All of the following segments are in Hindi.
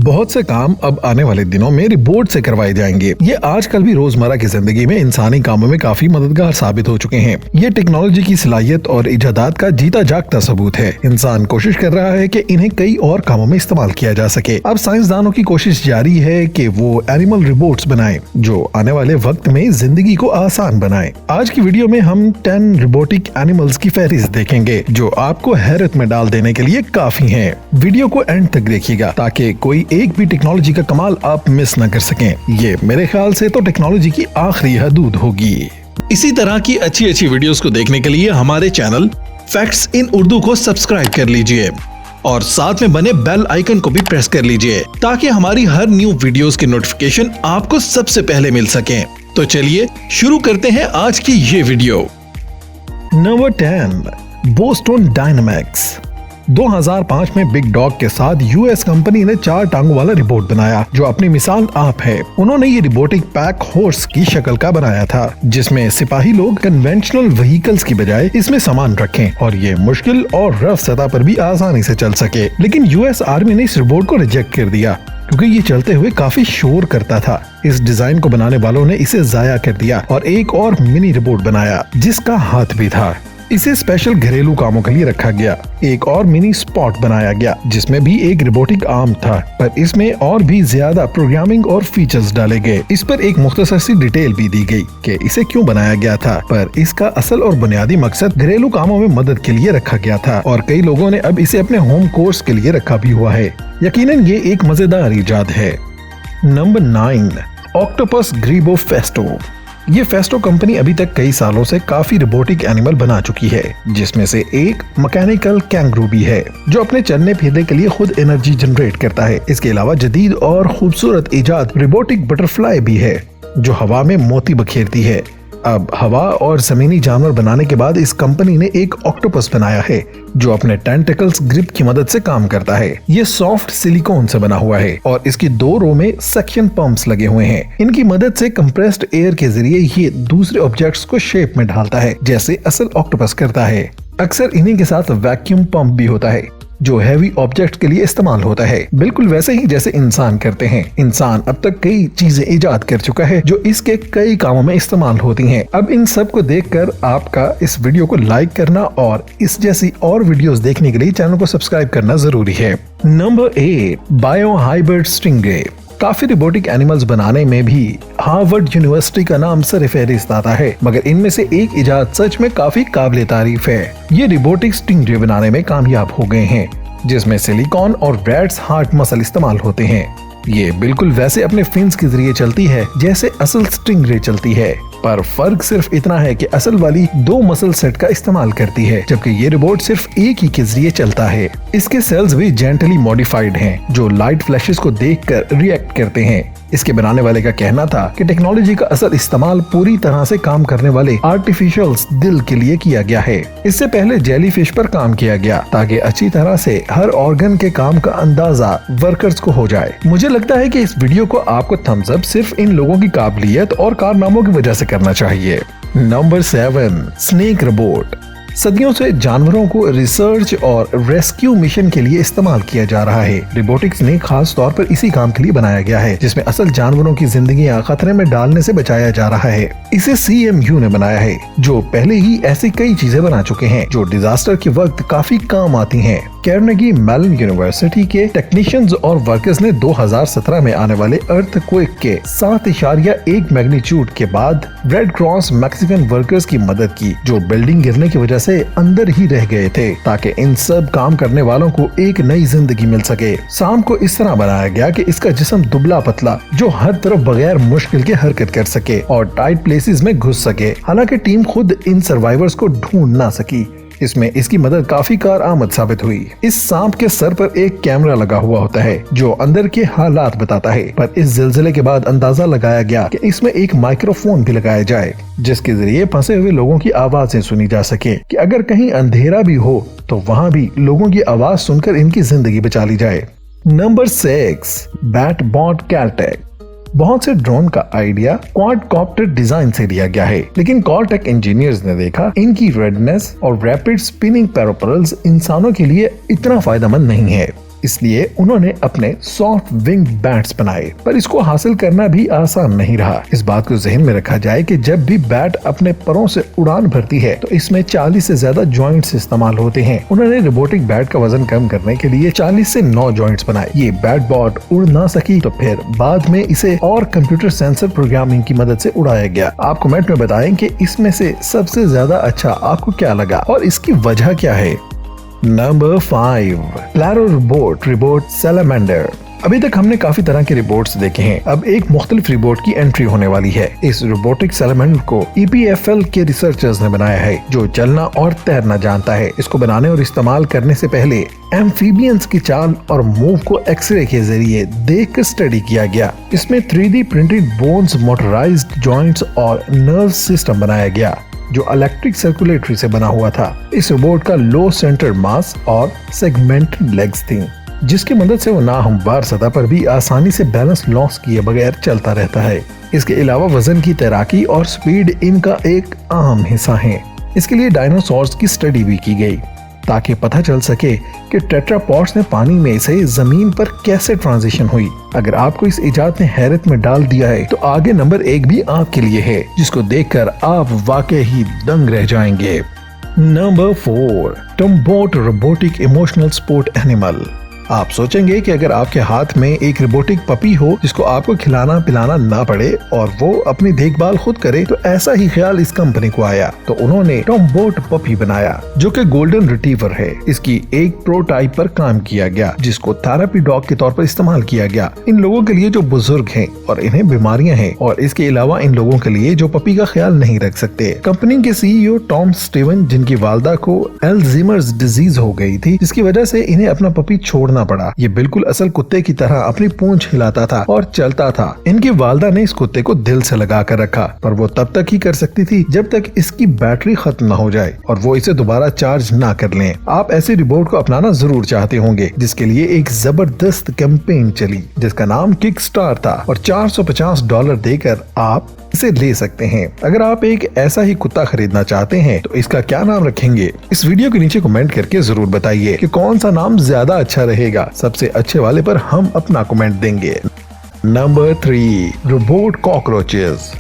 बहुत से काम अब आने वाले दिनों में रिबोट से करवाए जाएंगे। ये आजकल भी रोजमर्रा की जिंदगी में इंसानी कामों में काफी मददगार साबित हो चुके हैं। ये टेक्नोलॉजी की सलाहियत और इजादात का जीता जागता सबूत है। इंसान कोशिश कर रहा है कि इन्हें कई और कामों में इस्तेमाल किया जा सके। अब साइंसदानों की कोशिश जारी है कि वो एनिमल रिबोट्स बनाएं जो आने वाले वक्त में जिंदगी को आसान बनाएं। आज की वीडियो में हम 10 रोबोटिक एनिमल्स की फहरिस्त देखेंगे जो आपको हैरत में डाल देने के लिए काफी हैं। वीडियो को एंड तक देखिएगा ताकि कोई एक भी टेक्नोलॉजी का कमाल आप मिस न कर सकें। ये मेरे ख्याल से तो टेक्नोलॉजी की आखिरी हदूद होगी। इसी तरह की अच्छी वीडियोस को देखने के लिए हमारे चैनल फैक्ट्स इन उर्दू को सब्सक्राइब कर लीजिए और साथ में बने बेल आइकन को भी प्रेस कर लीजिए ताकि हमारी हर न्यू वीडियोस की नोटिफिकेशन आपको सबसे पहले मिल सके। तो चलिए शुरू करते हैं आज की ये वीडियो। Number 10, Boston dynamics. 2005 में बिग डॉग के साथ यूएस कंपनी ने 4 टांगों वाला रिबोट बनाया जो अपनी मिसाल आप है। उन्होंने ये रिबोटिक पैक हॉर्स की शक्ल का बनाया था जिसमें सिपाही लोग कन्वेंशनल व्हीकल्स की बजाय इसमें सामान रखें और ये मुश्किल और रफ सतह पर भी आसानी से चल सके। लेकिन यूएस आर्मी ने इस रिबोट को रिजेक्ट कर दिया क्योंकि ये चलते हुए काफी शोर करता था। इस डिजाइन को बनाने वालों ने इसे जाया कर दिया और एक और मिनी रिबोट बनाया जिसका हाथ भी था। इसे स्पेशल घरेलू कामों के लिए रखा गया। एक और मिनी स्पॉट बनाया गया जिसमें भी एक रोबोटिक आर्म था, पर इसमें और भी ज्यादा प्रोग्रामिंग और फीचर्स डाले गए। इस पर एक मुख्तसर सी डिटेल भी दी गई कि इसे क्यों बनाया गया था, पर इसका असल और बुनियादी मकसद घरेलू कामों में मदद के लिए रखा गया था और कई लोगों ने अब इसे अपने होम कोर्स के लिए रखा भी हुआ है। यकीनन ये एक मजेदार इजाद है। Number 9, octopus gripper Festo. ये फेस्टो कंपनी अभी तक कई सालों से काफी रोबोटिक एनिमल बना चुकी है जिसमें से एक मैकेनिकल कैंगरू भी है जो अपने चलने फिरने के लिए खुद एनर्जी जनरेट करता है। इसके अलावा जदीद और खूबसूरत इजाद रोबोटिक बटरफ्लाई भी है जो हवा में मोती बखेरती है। अब हवा और जमीनी जानवर बनाने के बाद इस कंपनी ने एक ऑक्टोपस बनाया है जो अपने टेंटिकल्स ग्रिप की मदद से काम करता है। ये सॉफ्ट सिलिकॉन से बना हुआ है और इसकी 2 रो में सक्शन पंप्स लगे हुए हैं। इनकी मदद से कंप्रेस्ड एयर के जरिए ये दूसरे ऑब्जेक्ट्स को शेप में ढालता है जैसे असल ऑक्टोपस करता है। अक्सर इन्हीं के साथ वैक्यूम पंप भी होता है जो हैवी ऑब्जेक्ट के लिए इस्तेमाल होता है, बिल्कुल वैसे ही जैसे इंसान करते हैं। इंसान अब तक कई चीजें इजाद कर चुका है जो इसके कई कामों में इस्तेमाल होती हैं। अब इन सब को देखकर आपका इस वीडियो को लाइक करना और इस जैसी और वीडियोस देखने के लिए चैनल को सब्सक्राइब करना जरूरी है। Number 8, bio hybrid stingray. काफी रोबोटिक एनिमल्स बनाने में भी हार्वर्ड यूनिवर्सिटी का नाम सरफहरिस्त आता है, मगर इनमें से एक इजाद सच में काफी काबिल तारीफ है। ये रोबोटिक स्टिंगरे बनाने में कामयाब हो गए हैं जिसमें सिलिकॉन और रैट्स हार्ट मसल इस्तेमाल होते हैं। ये बिल्कुल वैसे अपने फिन्स के जरिए चलती है जैसे असल स्टिंगरे चलती है, पर फर्क सिर्फ इतना है कि असल वाली 2 मसल सेट का इस्तेमाल करती है जबकि ये रोबोट सिर्फ एक ही के जरिए चलता है। इसके सेल्स भी जेंटली मॉडिफाइड हैं जो लाइट फ्लैशेस को देखकर रिएक्ट करते हैं। इसके बनाने वाले का कहना था कि टेक्नोलॉजी का असल इस्तेमाल पूरी तरह से काम करने वाले आर्टिफिशियल दिल के लिए किया गया है। इससे पहले जेलीफिश पर काम किया गया ताकि अच्छी तरह से हर ऑर्गन के काम का अंदाजा वर्कर्स को हो जाए। मुझे लगता है कि इस वीडियो को आपको थम्स अप सिर्फ इन लोगों की काबिलियत और कारनामों की वजह से करना चाहिए। Number 7, snake robot. सदियों से जानवरों को रिसर्च और रेस्क्यू मिशन के लिए इस्तेमाल किया जा रहा है। रोबोटिक स्नेक खास तौर पर इसी काम के लिए बनाया गया है जिसमें असल जानवरों की जिंदगियां खतरे में डालने से बचाया जा रहा है। इसे CMU ने बनाया है जो पहले ही ऐसी कई चीजें बना चुके हैं जो डिजास्टर के वक्त काफी काम आती हैं। कैर्नेगी मेलन यूनिवर्सिटी के टेक्नीशियंस और वर्कर्स ने 2017 में आने वाले अर्थक्वेक के 7.1 मैग्नीट्यूड के बाद रेड क्रॉस मैक्सिकन वर्कर्स की मदद की जो बिल्डिंग गिरने की वजह से अंदर ही रह गए थे ताकि इन सब काम करने वालों को एक नई जिंदगी मिल सके। सांप को इस तरह बनाया गया कि इसका जिस्म दुबला पतला जो हर तरफ बगैर मुश्किल के हरकत कर सके और टाइट प्लेसेस में घुस सके। हालांकि टीम खुद इन सर्वाइवर्स को ढूंढ ना सकी, इसमें इसकी मदद काफी कारआमद साबित हुई। इस सांप के सर पर एक कैमरा लगा हुआ होता है जो अंदर के हालात बताता है, पर इस जिलजिले के बाद अंदाजा लगाया गया कि इसमें एक माइक्रोफोन भी लगाया जाए जिसके जरिए फंसे हुए लोगों की आवाजें सुनी जा सके कि अगर कहीं अंधेरा भी हो तो वहाँ भी लोगों की आवाज सुनकर इनकी जिंदगी बचा ली जाए। Number 6, Bat Bot Caltech. बहुत से ड्रोन का आइडिया क्वाडकॉप्टर डिजाइन से लिया गया है, लेकिन कॉलटेक इंजीनियर्स ने देखा इनकी रेडनेस और रैपिड स्पिनिंग पेरिफेरल्स इंसानों के लिए इतना फायदेमंद नहीं है। इसलिए उन्होंने अपने सॉफ्ट विंग बैट्स बनाए, पर इसको हासिल करना भी आसान नहीं रहा। इस बात को जहन में रखा जाए कि जब भी बैट अपने परों से उड़ान भरती है तो इसमें 40 से ज्यादा जॉइंट्स इस्तेमाल होते हैं। उन्होंने रोबोटिक बैट का वजन कम करने के लिए 40 से 9 जॉइंट्स बनाए। ये बैट बॉट उड़ ना सकी तो फिर बाद में इसे और कंप्यूटर सेंसर प्रोग्रामिंग की मदद से उड़ाया गया। आप कमेंट में बताएं कि इसमें से सबसे ज्यादा अच्छा आपको क्या लगा और इसकी वजह क्या है। Number 5, Pleurobot salamander. अभी तक हमने काफी तरह के रिबोट्स देखे हैं, अब एक मुख्तलिफ रिबोट की एंट्री होने वाली है। इस रोबोटिक सैलामेंडर को EPFL के रिसर्चर्स ने बनाया है, जो चलना और तैरना जानता है। इसको बनाने और इस्तेमाल करने से पहले एम्फीबियंस की चाल और मूव को एक्सरे के जरिए देख कर स्टडी किया गया। इसमें 3D printed bones, motorised joints और नर्व सिस्टम बनाया गया जो इलेक्ट्रिक सर्कुलेटरी से बना हुआ था। इस रोबोट का लो सेंटर मास और सेगमेंटेड लेग्स थी, जिसकी मदद से वो नाहमवार सतह पर भी आसानी से बैलेंस लॉस किए बगैर चलता रहता है। इसके अलावा वजन की तैराकी और स्पीड इनका एक अहम हिस्सा है। इसके लिए डायनासोर्स की स्टडी भी की गई ताकि पता चल सके कि टेट्रापॉड्स ने पानी में से जमीन पर कैसे ट्रांजिशन हुई। अगर आपको इस इजाद ने हैरत में डाल दिया है तो आगे नंबर 1 भी आपके लिए है, जिसको देखकर आप वाकई ही दंग रह जाएंगे। Number 4, Tombot robotic emotional support animal. आप सोचेंगे कि अगर आपके हाथ में एक रोबोटिक पपी हो जिसको आपको खिलाना पिलाना ना पड़े और वो अपनी देखभाल खुद करे, तो ऐसा ही ख्याल इस कंपनी को आया तो उन्होंने टॉमबॉट पपी बनाया जो कि गोल्डन रिट्रीवर है। इसकी एक प्रोटाइप पर काम किया गया जिसको थेरेपी डॉग के तौर पर इस्तेमाल किया गया इन लोगों के लिए जो बुजुर्ग हैं और इन्हें बीमारियां हैं, और इसके अलावा इन लोगों के लिए जो पपी का ख्याल नहीं रख सकते। कंपनी के CEO टॉम स्टीवन, जिनकी वालदा को अल्जाइमर्स डिजीज हो गई थी, जिसकी वजह से इन्हें अपना पपी छोड़ना पड़ा। ये बिल्कुल असल कुत्ते की तरह अपनी पूंछ हिलाता था और चलता था। इनकी वालदा ने इस कुत्ते को दिल से लगा कर रखा, पर वो तब तक ही कर सकती थी जब तक इसकी बैटरी खत्म न हो जाए और वो इसे दोबारा चार्ज ना कर लें। आप ऐसे रिबोट को अपनाना जरूर चाहते होंगे, जिसके लिए एक जबरदस्त कैंपेन चली जिसका नाम किक स्टार था और $450 देकर आप इसे ले सकते हैं। अगर आप एक ऐसा ही कुत्ता खरीदना चाहते हैं तो इसका क्या नाम रखेंगे? इस वीडियो के नीचे कमेंट करके जरूर बताइए कि कौन सा नाम ज्यादा अच्छा रहेगा। सबसे अच्छे वाले पर हम अपना कमेंट देंगे। Number 3, robot cockroaches.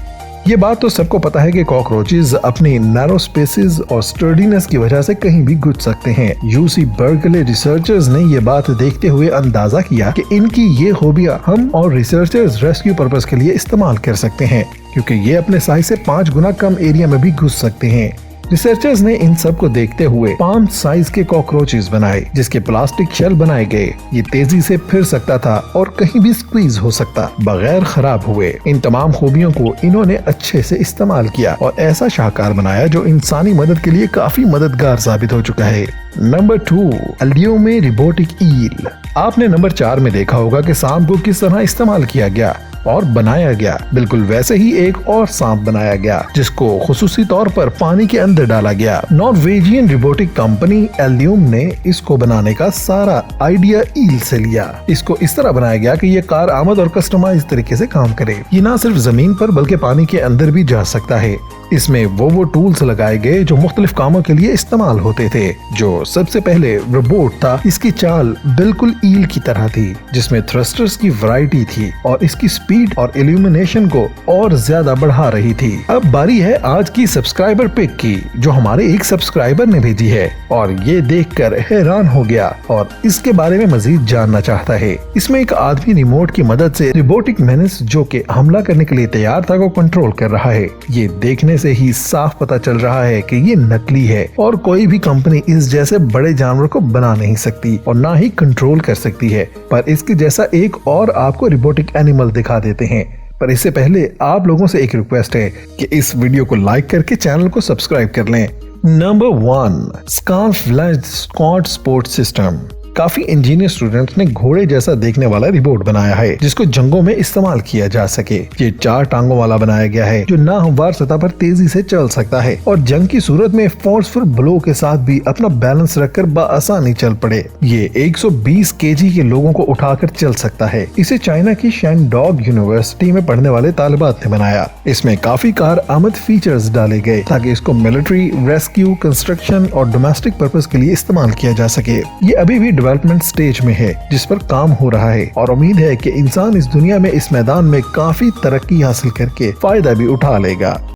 ये बात तो सबको पता है कि कॉकरोचेस अपनी नैरो स्पेसेस और स्टर्डीनेस की वजह से कहीं भी घुस सकते हैं। UC बर्कले रिसर्चर्स ने ये बात देखते हुए अंदाजा किया कि इनकी ये खूबियां हम और रिसर्चर्स रेस्क्यू पर्पस के लिए इस्तेमाल कर सकते हैं, क्योंकि ये अपने साइज से 5 गुना कम एरिया में भी घुस सकते हैं। रिसर्चर्स ने इन सब को देखते हुए पाम साइज के कॉकरोचेस बनाए जिसके प्लास्टिक शेल बनाए गए। ये तेजी से फिर सकता था और कहीं भी स्क्वीज हो सकता बगैर खराब हुए। इन तमाम खूबियों को इन्होंने अच्छे से इस्तेमाल किया और ऐसा शाहकार बनाया जो इंसानी मदद के लिए काफी मददगार साबित हो चुका है। नंबर 2, एल्डियोमे रोबोटिक ईल। आपने नंबर 4 में देखा होगा कि सांप को किस तरह इस्तेमाल किया गया और बनाया गया। बिल्कुल वैसे ही एक और सांप बनाया गया जिसको खुसूसी तौर पर पानी के अंदर डाला गया। नॉर्वेजियन रोबोटिक कंपनी एल्डियम ने इसको बनाने का सारा आइडिया ईल से लिया। इसको इस तरह बनाया गया कि ये कार आमद और कस्टमाइज तरीके से काम करे। ये ना सिर्फ जमीन पर बल्कि पानी के अंदर भी जा सकता है। इसमें वो टूल्स लगाए गए जो मुख्तलिफ कामों के लिए इस्तेमाल होते थे। जो सबसे पहले रोबोट था, इसकी चाल बिल्कुल ईल की तरह थी जिसमें थ्रस्टर्स की वैरायटी थी और इसकी स्पीड और इल्यूमिनेशन को और ज्यादा बढ़ा रही थी। अब बारी है आज की सब्सक्राइबर पिक की, जो हमारे एक सब्सक्राइबर ने भेजी है और ये देखकर हैरान हो गया और इसके बारे में मजीद जानना चाहता है। इसमें एक आदमी रिमोट की मदद से रोबोटिक मेनेस जो कि हमला करने के लिए तैयार था को कंट्रोल कर रहा है। ये देखने से ही साफ पता चल रहा है कि ये नकली है और कोई भी कंपनी इस जैसे बड़े जानवर को बना नहीं सकती और ना ही कंट्रोल कर सकती है। पर इसके जैसा एक और आपको रोबोटिक एनिमल दिखा देते हैं। पर इससे पहले आप लोगों से एक रिक्वेस्ट है कि इस वीडियो को लाइक करके चैनल को सब्सक्राइब कर लें। Number 1, scarf Scott sport system. काफी इंजीनियर स्टूडेंट्स ने घोड़े जैसा देखने वाला रिबोट बनाया है जिसको जंगों में इस्तेमाल किया जा सके। ये 4 टांगों वाला बनाया गया है जो नाहमवार सतह पर तेजी से चल सकता है और जंग की सूरत में फोर्सफुल ब्लो के साथ भी अपना बैलेंस रखकर बआसानी चल पड़े। ये 120 kg के लोगों को उठाकर चल सकता है। इसे चाइना की शैनडॉग यूनिवर्सिटी में पढ़ने वाले तालिबात ने बनाया। इसमें काफी कारआमद फीचर्स डाले गए ताकि इसको मिलिट्री, रेस्क्यू, कंस्ट्रक्शन और डोमेस्टिक पर्पस के लिए इस्तेमाल किया जा सके। ये अभी भी डेवलपमेंट स्टेज में है, जिस पर काम हो रहा है और उम्मीद है कि इंसान इस दुनिया में इस मैदान में काफी तरक्की हासिल करके फायदा भी उठा लेगा।